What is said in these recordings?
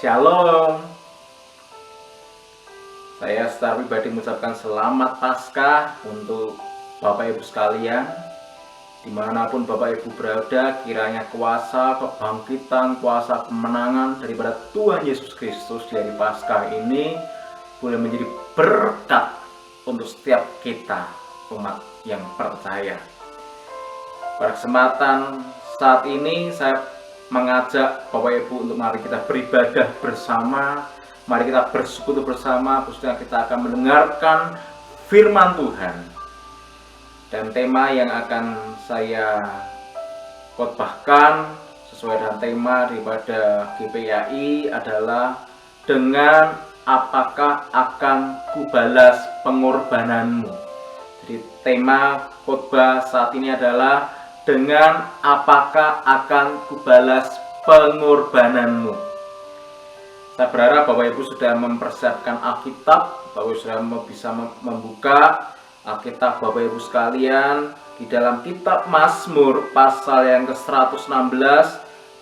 Shalom. Saya secara pribadi mengucapkan selamat Paskah untuk Bapak Ibu sekalian. Dimanapun Bapak Ibu berada, kiranya kuasa kebangkitan, kuasa kemenangan daripada Tuhan Yesus Kristus di hari Paskah ini boleh menjadi berkat untuk setiap kita, umat yang percaya. Pada kesempatan saat ini saya mengajak Bapak Ibu untuk mari kita beribadah bersama. Mari kita bersekutu bersama, khususnya kita akan mendengarkan firman Tuhan. Dan tema yang akan saya khotbahkan sesuai dengan tema daripada GPAI adalah dengan apakah akan kubalas pengorbananmu. Jadi tema khotbah saat ini adalah dengan apakah akan kubalas pengorbananmu. Saya berharap Bapak Ibu sudah mempersiapkan Alkitab, Bapak Ibu sudah bisa membuka Alkitab Bapak Ibu sekalian di dalam kitab Mazmur pasal yang ke-116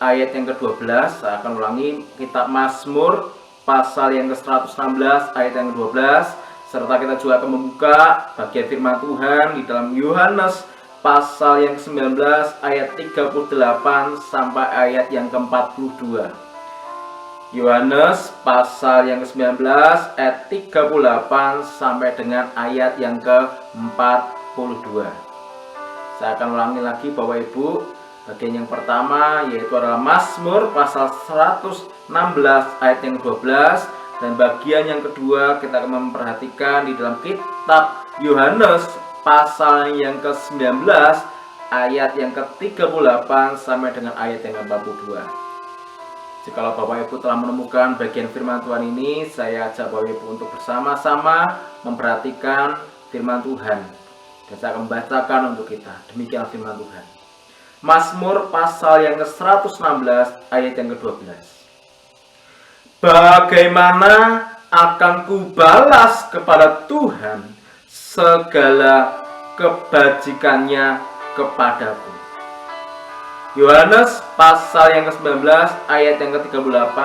ayat yang ke-12. Saya akan ulangi, kitab Mazmur pasal yang ke-116 ayat yang ke-12, serta kita juga akan membuka bagian firman Tuhan di dalam Yohanes pasal yang ke-19 ayat 38 sampai ayat yang ke-42. Yohanes pasal yang ke-19 ayat 38 sampai dengan ayat yang ke-42. Saya akan ulangi lagi Bapak Ibu. Bagian yang pertama yaitu adalah Mazmur pasal 116 ayat yang ke-12, dan bagian yang kedua kita akan memperhatikan di dalam kitab Yohanes pasal yang ke-19 ayat yang ke-38 sampai dengan ayat yang ke-42. Jikalau Bapak Ibu telah menemukan bagian firman Tuhan ini, saya ajak Bapak Ibu untuk bersama-sama memperhatikan firman Tuhan. Dan saya akan membacakan untuk kita. Demikian firman Tuhan. Mazmur pasal yang ke-116 ayat yang ke-12. Bagaimana akan kubalas kepada Tuhan segala kebajikannya kepadaku. Yohanes pasal yang ke-19 ayat yang ke-38.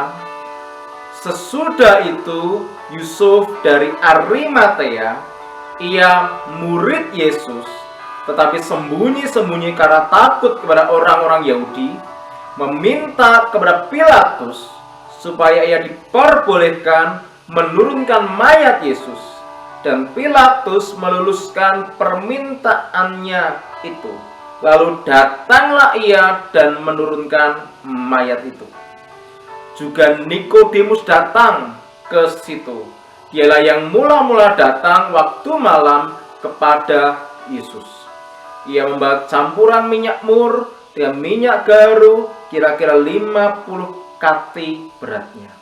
Sesudah itu Yusuf dari Arimatea, ia murid Yesus, tetapi sembunyi-sembunyi karena takut kepada orang-orang Yahudi, meminta kepada Pilatus supaya ia diperbolehkan menurunkan mayat Yesus. Dan Pilatus meluluskan permintaannya itu. Lalu datanglah ia dan menurunkan mayat itu. Juga Nikodemus datang ke situ. Dialah yang mula-mula datang waktu malam kepada Yesus. Ia membawa campuran minyak mur dengan minyak garu kira-kira 50 kati beratnya.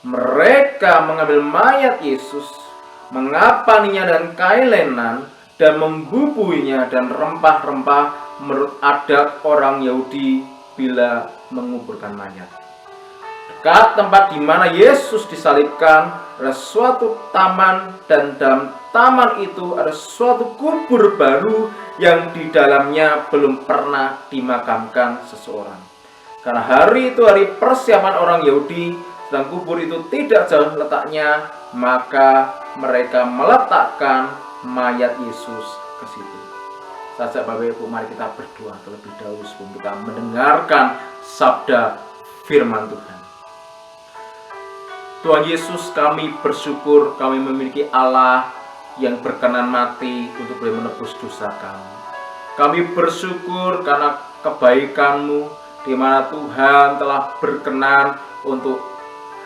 Mereka mengambil mayat Yesus, mengapaninya dengan kain lenan, dan membubuinya dan rempah-rempah menurut adat orang Yahudi bila menguburkan mayat. Dekat tempat di mana Yesus disalibkan ada suatu taman, dan dalam taman itu ada suatu kubur baru yang di dalamnya belum pernah dimakamkan seseorang. Karena hari itu hari persiapan orang Yahudi, sedang kubur itu tidak jauh letaknya, maka mereka meletakkan mayat Yesus ke situ. Saja Bapak Ibu, mari kita berdoa terlebih dahulu sebelum kita mendengarkan sabda firman Tuhan. Tuhan Yesus, kami bersyukur kami memiliki Allah yang berkenan mati untuk boleh menebus dosa kami. Kami bersyukur karena kebaikan-Mu, di mana Tuhan telah berkenan untuk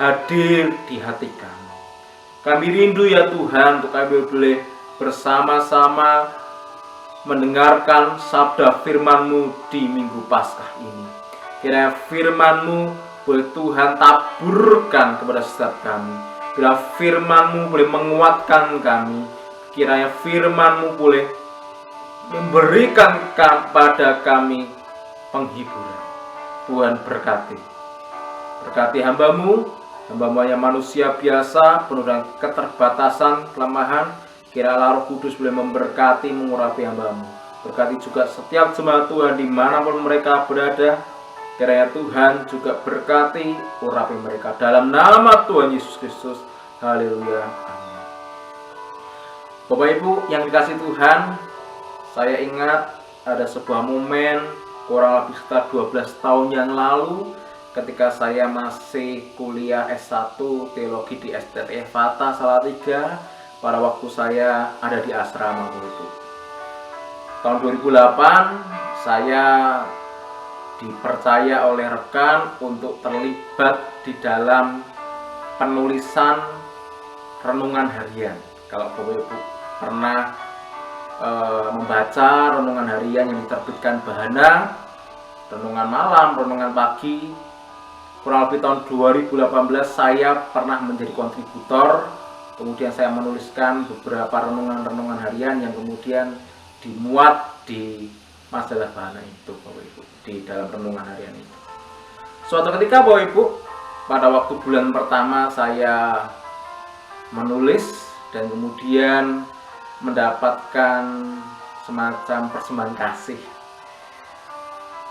hadir di hati kami. Kami rindu ya Tuhan untuk kami boleh bersama-sama mendengarkan sabda firman-Mu di Minggu Paskah ini. Kiranya firman-Mu boleh Tuhan taburkan kepada setiap kami. Kiranya firman-Mu boleh menguatkan kami. Kiranya firman-Mu boleh memberikan kepada kami penghiburan. Tuhan berkati. Berkati hamba-Mu. Hamba-Mu hanya manusia biasa, penuh dengan keterbatasan, kelemahan. Kiranya Roh Kudus boleh memberkati, mengurapi hamba-Mu. Berkati juga setiap jemaat Tuhan dimanapun mereka berada. Kiranya Tuhan juga berkati urapi mereka dalam nama Tuhan Yesus Kristus. Haleluya. Amin. Bapak Ibu yang dikasihi Tuhan, saya ingat ada sebuah momen kurang lebih sekitar 12 tahun yang lalu ketika saya masih kuliah S1 Teologi di STT Fata Salatiga, pada waktu saya ada di asrama Bapak Ibu. Tahun 2008 saya dipercaya oleh rekan untuk terlibat di dalam penulisan renungan harian. Kalau Bapak Ibu pernah membaca renungan harian yang diterbitkan Bahana, renungan malam, renungan pagi, kurang lebih tahun 2018 saya pernah menjadi kontributor. Kemudian saya menuliskan beberapa renungan-renungan harian yang kemudian dimuat di majalah Bahana itu, Bapak Ibu, di dalam renungan harian itu. Suatu ketika Bapak Ibu, pada waktu bulan pertama saya menulis dan kemudian mendapatkan semacam persembahan kasih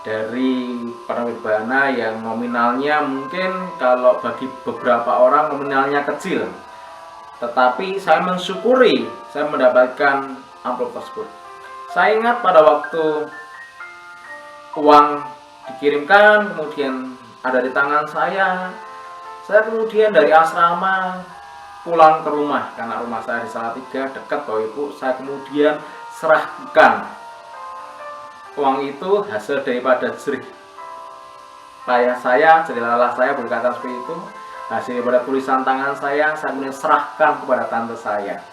dari penerbit Bahana yang nominalnya mungkin kalau bagi beberapa orang nominalnya kecil, tetapi saya mensyukuri saya mendapatkan amplop tersebut. Saya ingat pada waktu uang dikirimkan kemudian ada di tangan saya kemudian dari asrama pulang ke rumah, karena rumah saya di Salatiga dekat Bapak Ibu. Saya kemudian serahkan uang itu hasil daripada jerih payah saya, jerih lelah saya, berkata seperti itu, hasil daripada tulisan tangan saya kemudian serahkan kepada tante saya.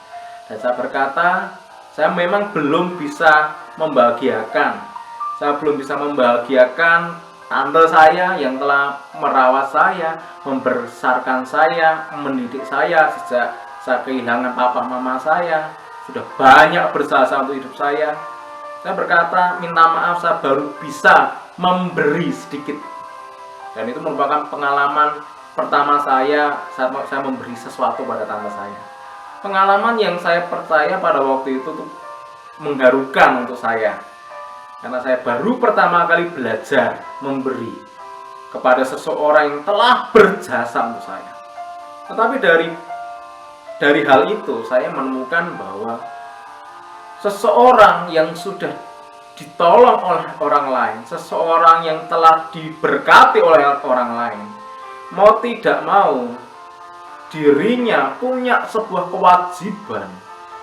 Dan saya berkata, saya memang belum bisa membahagiakan. Saya belum bisa membahagiakan tante saya yang telah merawat saya, membesarkan saya, mendidik saya sejak saya kehilangan papa mama saya. Sudah banyak berjasa untuk hidup saya. Saya berkata, minta maaf, saya baru bisa memberi sedikit. Dan itu merupakan pengalaman pertama saya saat saya memberi sesuatu pada tante saya. Pengalaman yang saya percaya pada waktu itu tuh mengharukan untuk saya, karena saya baru pertama kali belajar memberi kepada seseorang yang telah berjasa untuk saya. Tetapi dari hal itu saya menemukan bahwa seseorang yang sudah ditolong oleh orang lain, seseorang yang telah diberkati oleh orang lain, mau tidak mau dirinya punya sebuah kewajiban,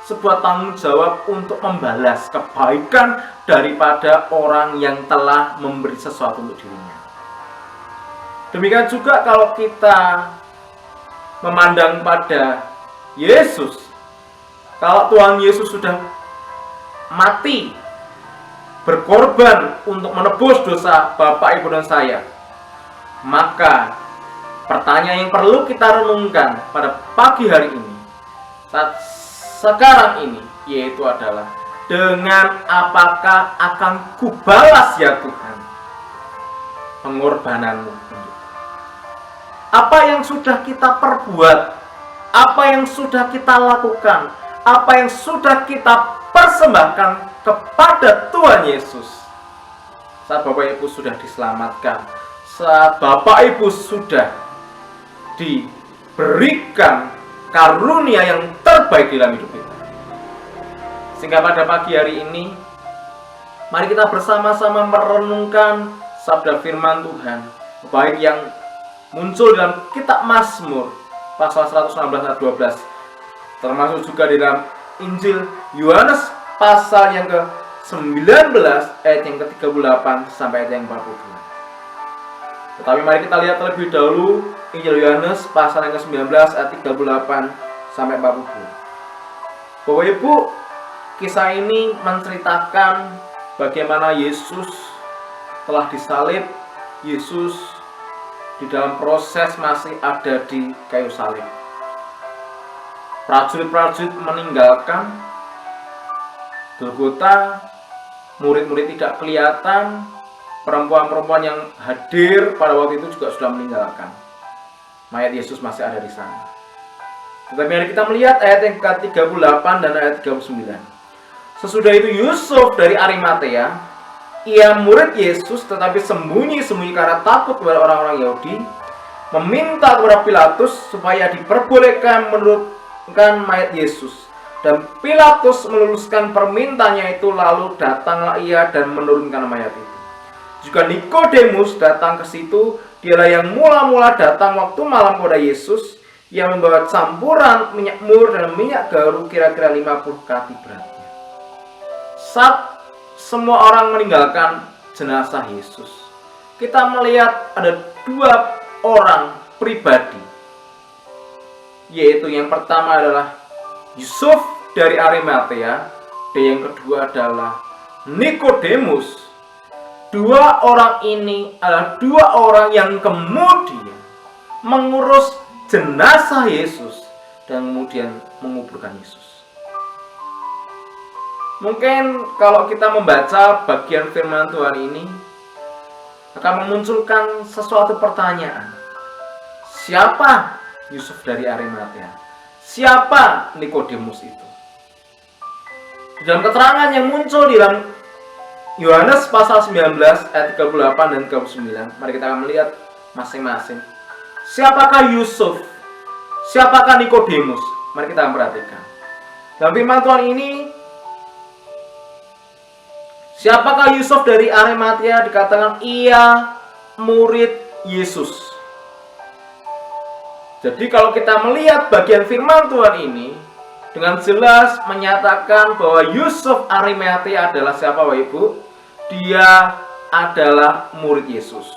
sebuah tanggung jawab untuk membalas kebaikan daripada orang yang telah memberi sesuatu untuk dirinya. Demikian juga kalau kita memandang pada Yesus. Kalau Tuhan Yesus sudah mati, berkorban untuk menebus dosa Bapak, Ibu, dan saya, maka pertanyaan yang perlu kita renungkan pada pagi hari ini, saat sekarang ini, yaitu adalah dengan apakah akan kubalas ya Tuhan pengorbananmu? Apa yang sudah kita perbuat, apa yang sudah kita lakukan, apa yang sudah kita persembahkan kepada Tuhan Yesus saat Bapak Ibu sudah diselamatkan, saat Bapak Ibu sudah diberikan karunia yang terbaik dalam hidup kita. Sehingga pada pagi hari ini, mari kita bersama-sama merenungkan sabda firman Tuhan, baik yang muncul dalam kitab Mazmur pasal 116 ayat 12, termasuk juga di dalam Injil Yohanes pasal yang ke-19 ayat yang ke-38 sampai ayat yang 42. Tetapi mari kita lihat terlebih dahulu Injil Yohanes pasal yang ke-19 ayat 38 sampai 42. Bapak Ibu, kisah ini menceritakan bagaimana Yesus telah disalib. Yesus di dalam proses masih ada di kayu salib. Prajurit-prajurit meninggalkan Golgota, murid-murid tidak kelihatan, perempuan-perempuan yang hadir pada waktu itu juga sudah meninggalkan. Mayat Yesus masih ada di sana. Tetapi mari kita melihat ayat yang ke-38 dan ayat 39. Sesudah itu Yusuf dari Arimatea, ia murid Yesus tetapi sembunyi-sembunyi karena takut kepada orang-orang Yahudi, meminta kepada Pilatus supaya diperbolehkan menurunkan mayat Yesus. Dan Pilatus meluluskan permintaannya itu, lalu datanglah ia dan menurunkan mayat itu. Juga Nikodemus datang ke situ. Dialah yang mula-mula datang waktu malam kepada Yesus, yang membawa campuran minyak mur dan minyak garu kira-kira 50 kati beratnya. Saat semua orang meninggalkan jenazah Yesus, kita melihat ada dua orang pribadi, yaitu yang pertama adalah Yusuf dari Arimatea, dan yang kedua adalah Nikodemus. Dua orang ini adalah dua orang yang kemudian mengurus jenazah Yesus dan kemudian menguburkan Yesus. Mungkin kalau kita membaca bagian firman Tuhan ini akan memunculkan sesuatu pertanyaan. Siapa Yusuf dari Arimatea? Siapa Nikodemus itu? Di dalam keterangan yang muncul di dalam Yohanes pasal 19 ayat 38 dan 39, mari kita akan melihat masing-masing. Siapakah Yusuf? Siapakah Nikodemus? Mari kita akan perhatikan. Dalam firman Tuhan ini, siapakah Yusuf dari Arimatea? Dikatakan ia murid Yesus. Jadi kalau kita melihat bagian firman Tuhan ini, dengan jelas menyatakan bahwa Yusuf Arimatea adalah siapa, Bapak Ibu? Dia adalah murid Yesus.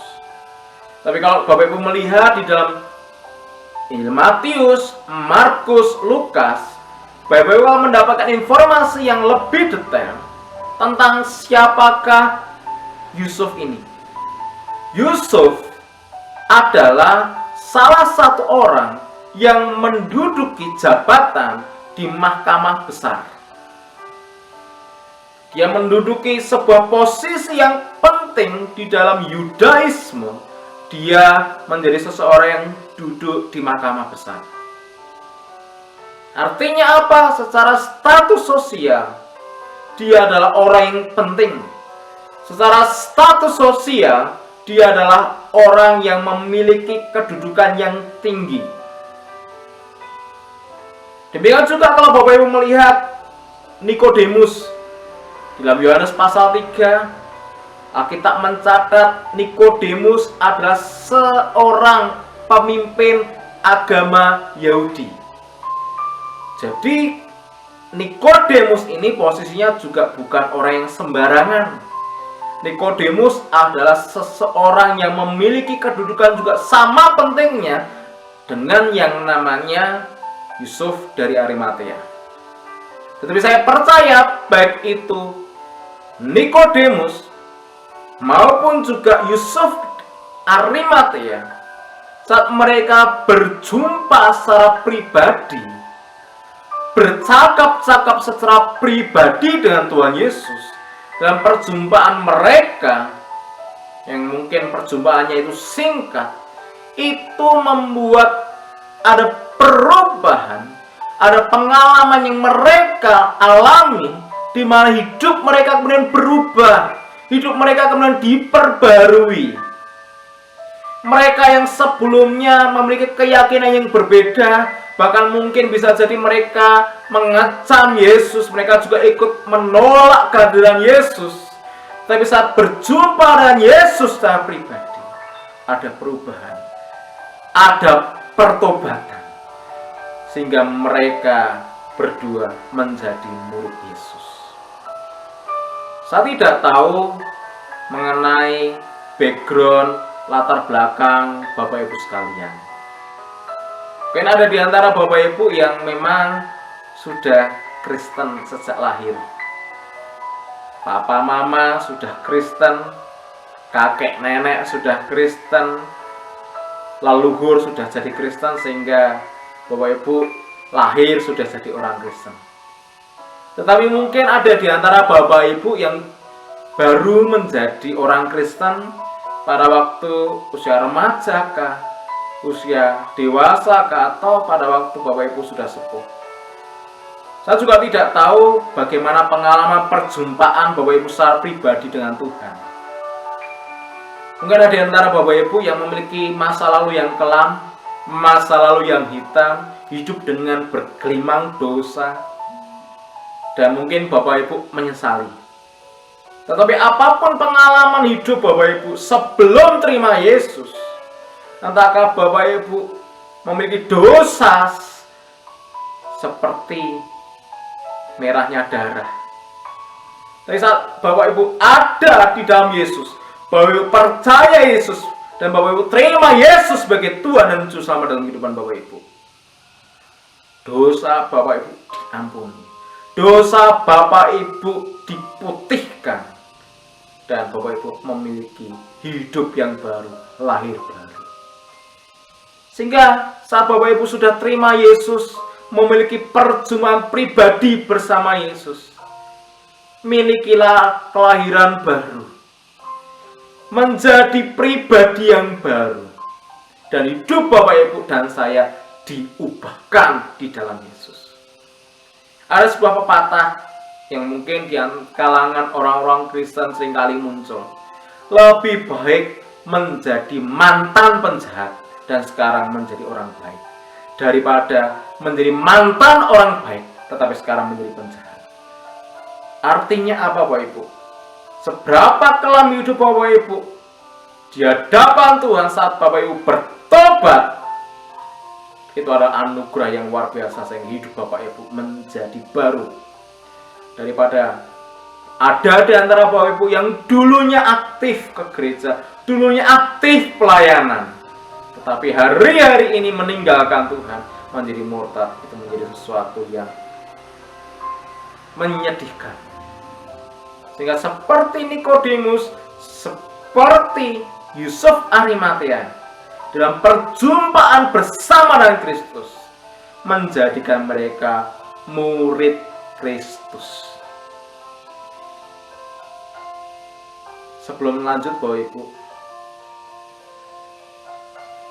Tapi kalau Bapak Ibu melihat di dalam Injil Matius, Markus, Lukas, Bapak Ibu akan mendapatkan informasi yang lebih detail tentang siapakah Yusuf ini. Yusuf adalah salah satu orang yang menduduki jabatan di mahkamah besar. Dia menduduki sebuah posisi yang penting di dalam Yudaisme. Dia menjadi seseorang yang duduk di mahkamah besar. Artinya apa? Secara status sosial, dia adalah orang yang penting. Secara status sosial, dia adalah orang yang memiliki kedudukan yang tinggi. Demikian juga kalau Bapak Ibu melihat Nikodemus dalam Yohanes pasal 3, Alkitab mencatat Nikodemus adalah seorang pemimpin agama Yahudi. Jadi Nikodemus ini posisinya juga bukan orang yang sembarangan. Nikodemus adalah seseorang yang memiliki kedudukan juga sama pentingnya dengan yang namanya Yusuf dari Arimatea. Tetapi saya percaya baik itu Nikodemus maupun juga Yusuf Arimatea, saat mereka berjumpa secara pribadi, bercakap-cakap secara pribadi dengan Tuhan Yesus, dalam perjumpaan mereka yang mungkin perjumpaannya itu singkat, itu membuat ada perubahan, ada pengalaman yang mereka alami, di mana hidup mereka kemudian berubah, hidup mereka kemudian diperbarui. Mereka yang sebelumnya memiliki keyakinan yang berbeda, bahkan mungkin bisa jadi mereka mengecam Yesus, mereka juga ikut menolak kehadiran Yesus. Tapi saat berjumpa dengan Yesus secara pribadi, ada perubahan, ada pertobatan, sehingga mereka berdua menjadi murid Yesus. Saya tidak tahu mengenai background, latar belakang Bapak Ibu sekalian. Mungkin ada di antara Bapak Ibu yang memang sudah Kristen sejak lahir. Papa mama sudah Kristen, kakek nenek sudah Kristen, leluhur sudah jadi Kristen, sehingga Bapak Ibu lahir sudah jadi orang Kristen. Tetapi mungkin ada di antara Bapak Ibu yang baru menjadi orang Kristen pada waktu usia remaja kah, usia dewasa kah, atau pada waktu Bapak Ibu sudah sepuh. Saya juga tidak tahu bagaimana pengalaman perjumpaan Bapak Ibu secara pribadi dengan Tuhan. Mungkin ada di antara Bapak Ibu yang memiliki masa lalu yang kelam, masa lalu yang hitam, hidup dengan bergelimang dosa, dan mungkin Bapak Ibu menyesali. Tetapi apapun pengalaman hidup Bapak Ibu sebelum terima Yesus, entahkah Bapak Ibu memiliki dosa seperti merahnya darah, tapi saat Bapak Ibu ada di dalam Yesus, Bapak Ibu percaya Yesus, dan Bapak Ibu terima Yesus sebagai Tuhan dan Juru Selamat dalam kehidupan Bapak Ibu, dosa Bapak Ibu diampuni, dosa Bapak Ibu diputihkan, dan Bapak Ibu memiliki hidup yang baru, lahir baru. Sehingga saat Bapak Ibu sudah terima Yesus, memiliki perjumpaan pribadi bersama Yesus, milikilah kelahiran baru, menjadi pribadi yang baru, dan hidup Bapak Ibu dan saya diubahkan di dalam Yesus. Ada sebuah pepatah yang mungkin di kalangan orang-orang Kristen seringkali muncul. Lebih baik menjadi mantan penjahat dan sekarang menjadi orang baik, daripada menjadi mantan orang baik tetapi sekarang menjadi penjahat. Artinya apa Bapak Ibu? Seberapa kelam hidup Bapak Ibu di hadapan Tuhan saat Bapak Ibu bertobat, itu adalah anugerah yang luar biasa sehingga hidup Bapak Ibu menjadi baru. Daripada ada di antara Bapak Ibu yang dulunya aktif ke gereja, dulunya aktif pelayanan, tetapi hari-hari ini meninggalkan Tuhan, menjadi murtad, itu menjadi sesuatu yang menyedihkan. Sehingga seperti Nikodemus, seperti Yusuf Arimatea, dalam perjumpaan bersama dengan Kristus, menjadikan mereka murid Kristus. Sebelum lanjut Bapak Ibu,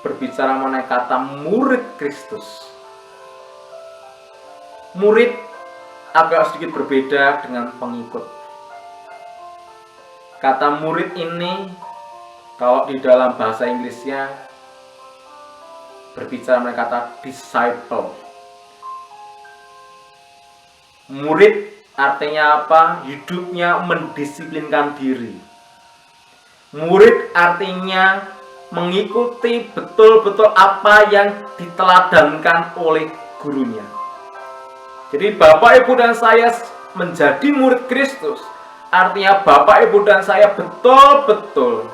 berbicara mengenai kata murid Kristus. Murid agak sedikit berbeda dengan pengikut. Kata murid ini, kalau di dalam bahasa Inggrisnya, berbicara mengenai kata disciple. Murid artinya apa? Hidupnya mendisiplinkan diri. Murid artinya mengikuti betul-betul apa yang diteladankan oleh gurunya. Jadi Bapak Ibu dan saya menjadi murid Kristus, artinya Bapak Ibu dan saya betul-betul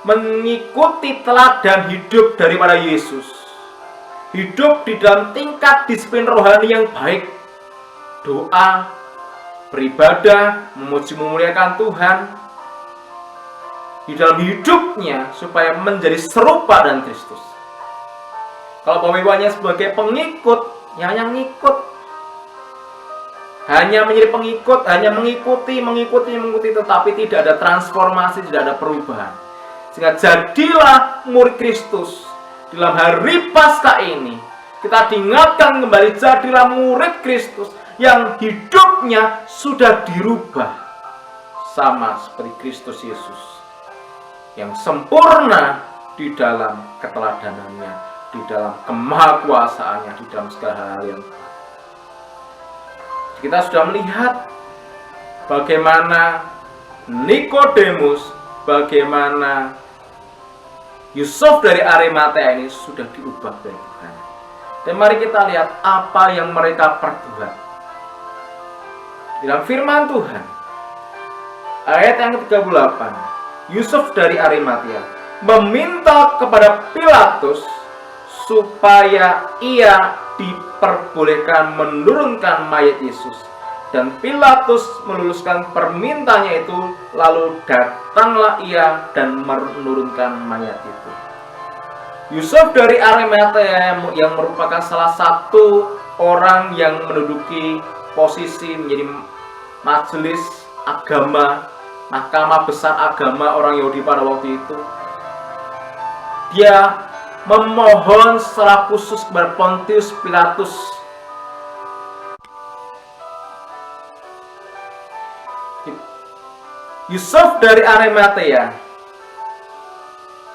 mengikuti teladan hidup daripada Yesus. Hidup di dalam tingkat disiplin rohani yang baik. Doa, beribadah, memuji memuliakan Tuhan di dalam hidupnya supaya menjadi serupa dengan Kristus. Kalau Bapak Ibu hanya sebagai pengikut, ya hanya ngikut, hanya menjadi pengikut, hanya mengikuti, tetapi tidak ada transformasi, tidak ada perubahan. Sehingga jadilah murid Kristus. Dalam hari Paskah ini kita diingatkan kembali, jadilah murid Kristus yang hidupnya sudah dirubah sama seperti Kristus Yesus, yang sempurna di dalam keteladanannya, di dalam kemahakuasaannya, di dalam segala hal yang baik. Kita sudah melihat bagaimana Nikodemus, bagaimana Yusuf dari Arimatea ini sudah diubah oleh Tuhan. Dan mari kita lihat apa yang mereka perbuat. Dalam firman Tuhan, ayat yang ke-38, Yusuf dari Arimatea meminta kepada Pilatus supaya ia diperbolehkan menurunkan mayat Yesus. Dan Pilatus meluluskan permintaannya itu, lalu datanglah ia dan menurunkan mayat itu. Yusuf dari Arimatea yang merupakan salah satu orang yang menduduki posisi menjadi majelis agama, mahkamah besar agama orang Yahudi pada waktu itu. Dia memohon secara khusus kepada Pontius Pilatus Yusuf dari Arimatea,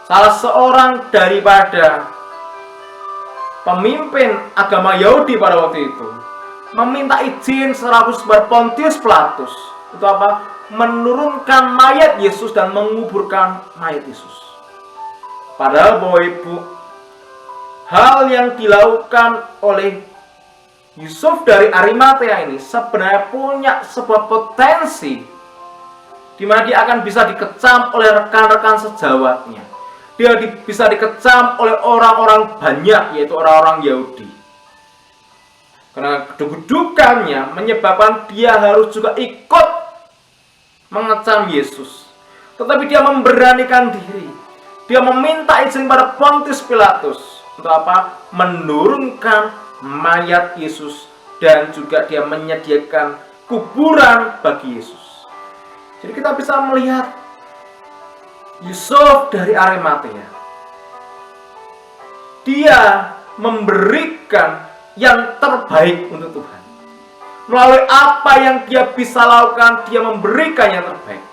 salah seorang daripada pemimpin agama Yahudi pada waktu itu, meminta izin sekaligus kepada Pontius Pilatus itu apa? Menurunkan mayat Yesus dan menguburkan mayat Yesus. Padahal Bapak Ibu, hal yang dilakukan oleh Yusuf dari Arimatea ini sebenarnya punya sebuah potensi di mana dia akan bisa dikecam oleh rekan-rekan sejawatnya. Dia bisa dikecam oleh orang-orang banyak, yaitu orang-orang Yahudi. Karena kedudukannya menyebabkan dia harus juga ikut mengecam Yesus. Tetapi dia memberanikan diri. Dia meminta izin pada Pontius Pilatus untuk apa? Menurunkan mayat Yesus, dan juga dia menyediakan kuburan bagi Yesus. Jadi kita bisa melihat Yusuf dari Arimatea. Dia memberikan yang terbaik untuk Tuhan. Melalui apa yang dia bisa lakukan, dia memberikan yang terbaik.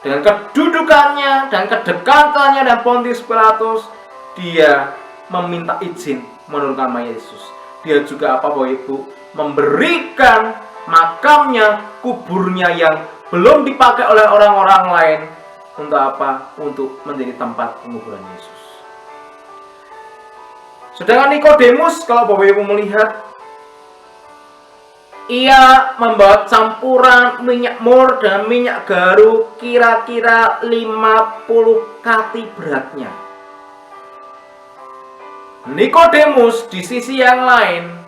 Dengan kedudukannya dan kedekatannya dan Pontius Pilatus, dia meminta izin menurunkan mayat Yesus. Dia juga apa Bapak Ibu? Memberikan makamnya, kuburnya yang belum dipakai oleh orang-orang lain untuk apa? Untuk menjadi tempat penguburan Yesus. Sedangkan Nikodemus, kalau Bapak Ibu melihat, ia membawa campuran minyak mur dan minyak garu kira-kira 50 kati beratnya. Nikodemus di sisi yang lain,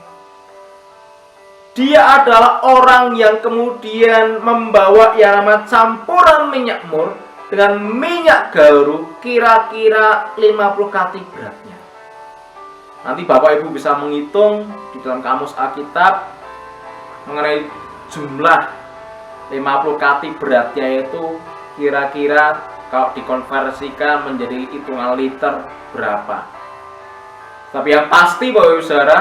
dia adalah orang yang kemudian membawa yang namanya campuran minyak mur dengan minyak garu kira-kira 50 kati beratnya. Nanti Bapak Ibu bisa menghitung di dalam kamus Alkitab mengenai jumlah 50 kati beratnya itu kira-kira kalau dikonversikan menjadi hitungan liter berapa. Tapi yang pasti Bapak Ibu Saudara,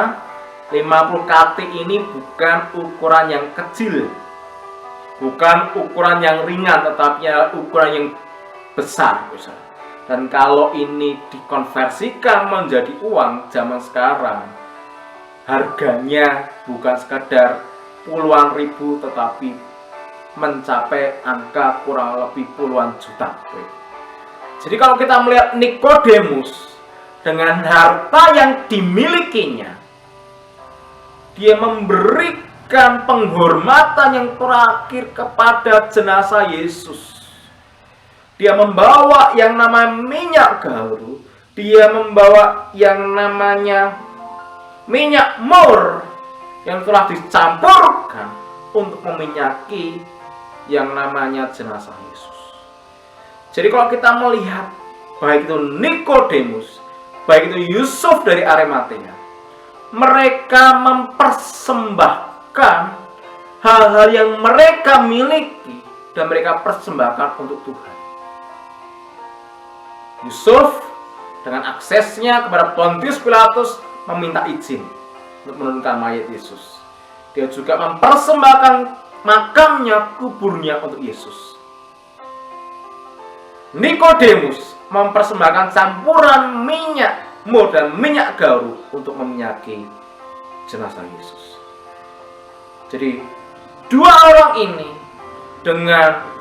50 kati ini bukan ukuran yang kecil, bukan ukuran yang ringan, tetapi ukuran yang besar. Dan kalau ini dikonversikan menjadi uang zaman sekarang, harganya bukan sekadar puluhan ribu, tetapi mencapai angka kurang lebih puluhan juta. Jadi kalau kita melihat Nikodemus dengan harta yang dimilikinya, dia memberikan penghormatan yang terakhir kepada jenazah Yesus. Dia membawa yang namanya minyak garu. Dia membawa yang namanya minyak mur yang telah dicampurkan untuk meminyaki yang namanya jenazah Yesus. Jadi kalau kita melihat, baik itu Nikodemus, baik itu Yusuf dari Arimatea, mereka mempersembahkan hal-hal yang mereka miliki dan mereka persembahkan untuk Tuhan. Yusuf dengan aksesnya kepada Pontius Pilatus meminta izin untuk menurunkan mayat Yesus. Dia juga mempersembahkan makamnya, kuburnya untuk Yesus. Nikodemus mempersembahkan campuran minyak mur dan minyak garu untuk meminyaki jenazah Yesus. Jadi dua orang ini dengan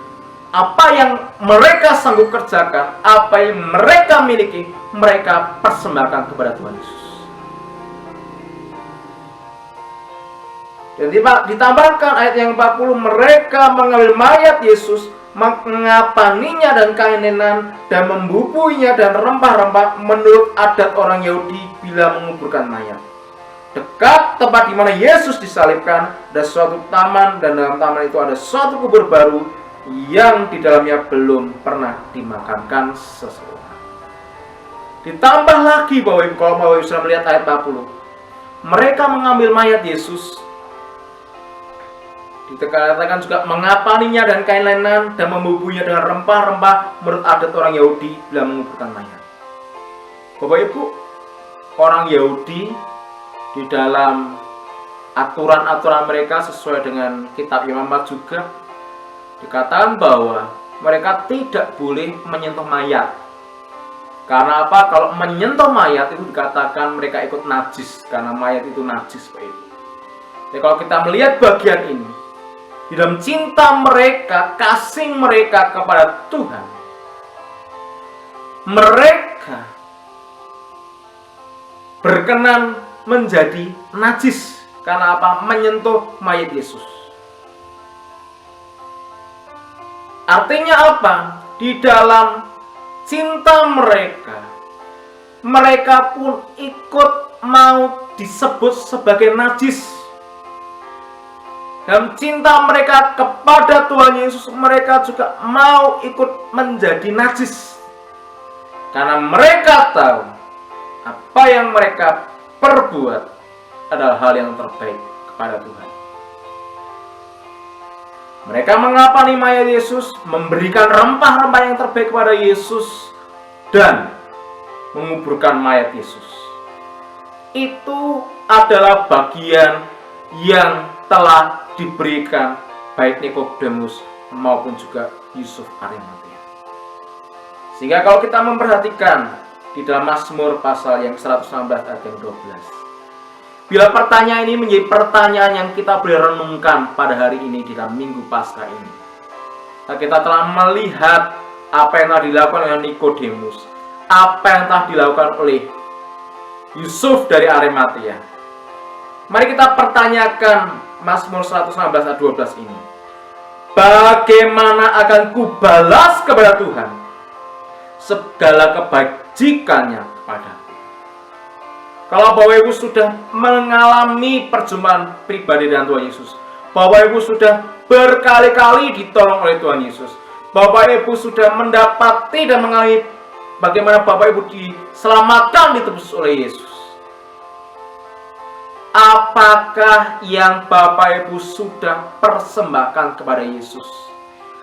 apa yang mereka sanggup kerjakan, apa yang mereka miliki, mereka persembahkan kepada Tuhan Yesus. Dan ditambahkan ayat yang 40, mereka mengambil mayat Yesus, mengapaninya dan kain lenan, dan membubuinya dan rempah-rempah menurut adat orang Yahudi bila menguburkan mayat. Dekat tempat di mana Yesus disalibkan ada suatu taman, dan dalam taman itu ada suatu kubur baru yang di dalamnya belum pernah dimakamkan seseorang. Ditambah lagi bahwa kalau Bapak Ibu sudah melihat ayat 40, mereka mengambil mayat Yesus, dikatakan juga mengapaninya dan kain lenan dan membubuinya dengan rempah-rempah menurut adat orang Yahudi bila menguburkan mayat. Bapak Ibu, orang Yahudi di dalam aturan-aturan mereka sesuai dengan kitab Imamat juga dikatakan bahwa mereka tidak boleh menyentuh mayat. Karena apa? Kalau menyentuh mayat itu dikatakan mereka ikut najis, karena mayat itu najis, Pak Ibu. Jadi kalau kita melihat bagian ini, di dalam cinta mereka, kasih mereka kepada Tuhan, mereka berkenan menjadi najis. Karena apa? Menyentuh mayat Yesus. Artinya apa? Di dalam cinta mereka, mereka pun ikut mau disebut sebagai najis. Dalam cinta mereka kepada Tuhan Yesus, mereka juga mau ikut menjadi najis. Karena mereka tahu apa yang mereka perbuat adalah hal yang terbaik kepada Tuhan. Mereka mengapani mayat Yesus, memberikan rempah-rempah yang terbaik kepada Yesus, dan menguburkan mayat Yesus. Itu adalah bagian yang telah diberikan baik Nikodemus maupun juga Yusuf Arimatea. Sehingga kalau kita memperhatikan di dalam Mazmur pasal yang 116 ayat yang 12, bila pertanyaan ini menjadi pertanyaan yang kita boleh renungkan pada hari ini di dalam Minggu Paskah ini. Nah, kita telah melihat apa yang telah dilakukan oleh Nikodemus, apa yang telah dilakukan oleh Yusuf dari Arimatea. Mari kita pertanyakan Mazmur 116 ayat 12 ini. Bagaimana akan kubalas kepada Tuhan segala kebajikannya kepadaku? Kalau Bapak Ibu sudah mengalami perjumpaan pribadi dengan Tuhan Yesus, Bapak Ibu sudah berkali-kali ditolong oleh Tuhan Yesus, Bapak Ibu sudah mendapati dan mengalami bagaimana Bapak Ibu diselamatkan, ditebus oleh Yesus. Apakah yang Bapak Ibu sudah persembahkan kepada Yesus?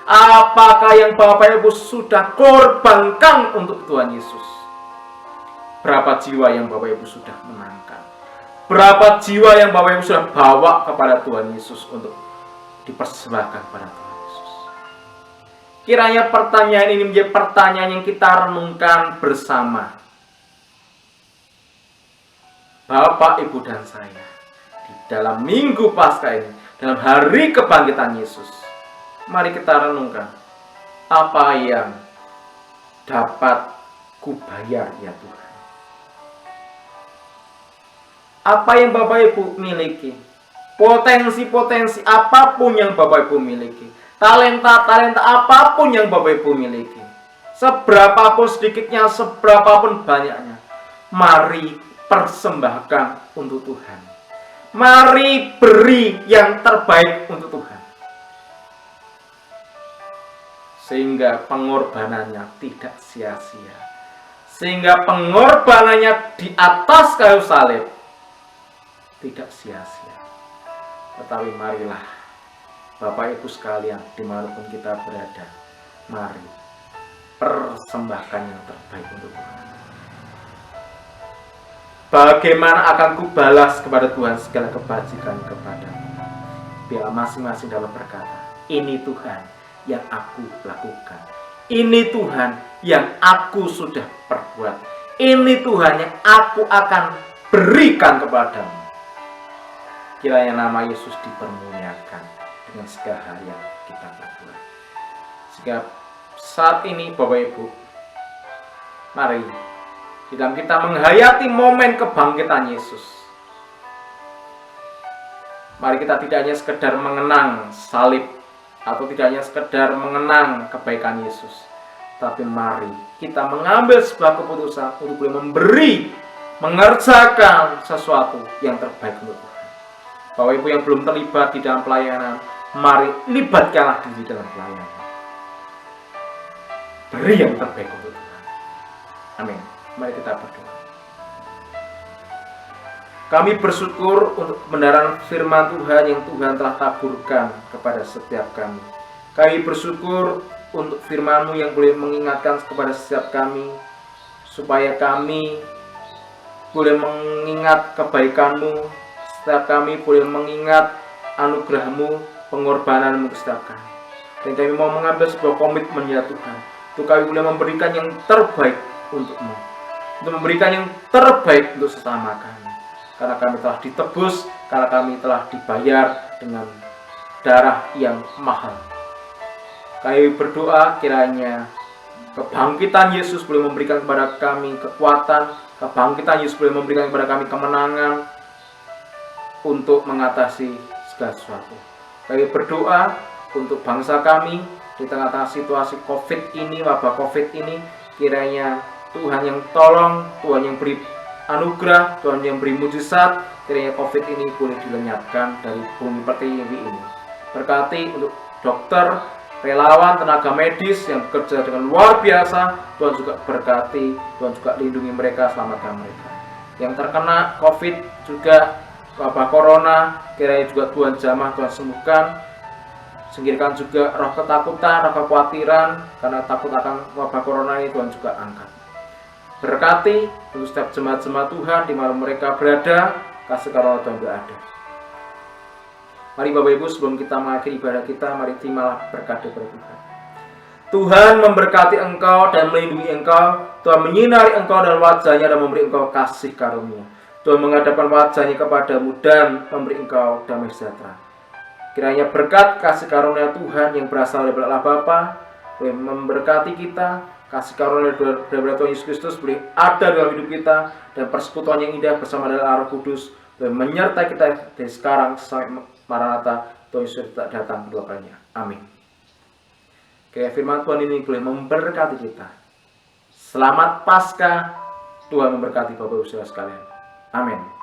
Apakah yang Bapak Ibu sudah korbankan untuk Tuhan Yesus? Berapa jiwa yang Bapak Ibu sudah menangkan? Berapa jiwa yang Bapak Ibu sudah bawa kepada Tuhan Yesus untuk dipersembahkan kepada Tuhan Yesus? Kiranya pertanyaan ini menjadi pertanyaan yang kita renungkan bersama, Bapak, Ibu, dan saya, di dalam Minggu Paskah ini, dalam hari kebangkitan Yesus. Mari kita renungkan, apa yang dapat kubayar ya Tuhan? Apa yang Bapak Ibu miliki? Potensi-potensi apapun yang Bapak Ibu miliki, talenta-talenta apapun yang Bapak Ibu miliki, seberapapun sedikitnya, seberapapun banyaknya, mari persembahkan untuk Tuhan. Mari beri yang terbaik untuk Tuhan, sehingga pengorbanannya tidak sia-sia, sehingga pengorbanannya di atas kayu salib tidak sia-sia. Tetapi marilah Bapak Ibu sekalian, dimanapun kita berada, mari persembahkan yang terbaik untuk Tuhan. Bagaimana akan kubalas kepada Tuhan segala kebajikan kepadamu? Bila masing-masing dapat berkata, ini Tuhan yang aku lakukan, ini Tuhan yang aku sudah perbuat, ini Tuhan yang aku akan berikan kepadamu. Kiranya nama Yesus dipermuliakan dengan segala hal yang kita perbuat. Sehingga saat ini Bapak Ibu, mari di dalam kita menghayati momen kebangkitan Yesus, mari kita tidak hanya sekedar mengenang salib, atau tidak hanya sekedar mengenang kebaikan Yesus, tapi mari kita mengambil sebuah keputusan untuk boleh memberi, mengerjakan sesuatu yang terbaik untuk Tuhan. Bapak Ibu yang belum terlibat di dalam pelayanan, mari libatkanlah diri dalam pelayanan. Beri yang terbaik untuk Tuhan. Amin. Mari kita berdoa. Kami bersyukur untuk kebenaran firman Tuhan yang Tuhan telah taburkan kepada setiap kami. Kami bersyukur untuk firman-Mu yang boleh mengingatkan kepada setiap kami, supaya kami boleh mengingat kebaikan-Mu, setiap kami boleh mengingat anugerah-Mu, pengorbanan-Mu setiap kami. Dan kami mau mengambil sebuah komitmen ya Tuhan, untuk kami boleh memberikan yang terbaik untuk-Mu, untuk memberikan yang terbaik untuk sesama kami. Karena kami telah ditebus, karena kami telah dibayar dengan darah yang mahal. Kami berdoa kiranya kebangkitan Yesus boleh memberikan kepada kami kekuatan, kebangkitan Yesus boleh memberikan kepada kami kemenangan untuk mengatasi segala sesuatu. Kami berdoa untuk bangsa kami di tengah-tengah situasi COVID ini, wabah COVID ini, kiranya Tuhan yang tolong, Tuhan yang beri anugerah, Tuhan yang beri mujizat, kiranya COVID ini boleh dilenyapkan dari bumi pertiwi ini. Berkati untuk dokter, relawan, tenaga medis yang bekerja dengan luar biasa, Tuhan juga berkati, Tuhan juga lindungi mereka, selamatkan mereka. Yang terkena COVID juga, wabah corona, kiranya juga Tuhan jamah, Tuhan sembuhkan. Singkirkan juga roh ketakutan, roh kekhawatiran, karena takut akan wabah corona ini Tuhan juga angkat. Berkati untuk setiap jemaat-jemaat Tuhan di mana mereka berada, kasih karunia Tuhan berada. Mari Bapak Ibu, sebelum kita mengakhiri ibadah kita, mari terimalah berkat dari Tuhan. Tuhan memberkati engkau dan melindungi engkau. Tuhan menyinari engkau dan wajahnya dan memberi engkau kasih karunia. Tuhan menghadapkan wajahnya kepadamu dan memberi engkau damai sejahtera. Kiranya berkat kasih karunia Tuhan yang berasal dari Allah Bapa boleh memberkati kita, kasih karunia dari Tuhan Yesus Kristus boleh ada dalam hidup kita, dan persekutuan yang indah bersama dengan Roh Kudus boleh menyertai kita dari sekarang sampai Maranatha, Tuhan Yesus datang kedua kalinya. Amin. Kiranya firman Tuhan ini boleh memberkati kita. Selamat Paskah, Tuhan memberkati Bapak Ibu Saudara sekalian. Amin.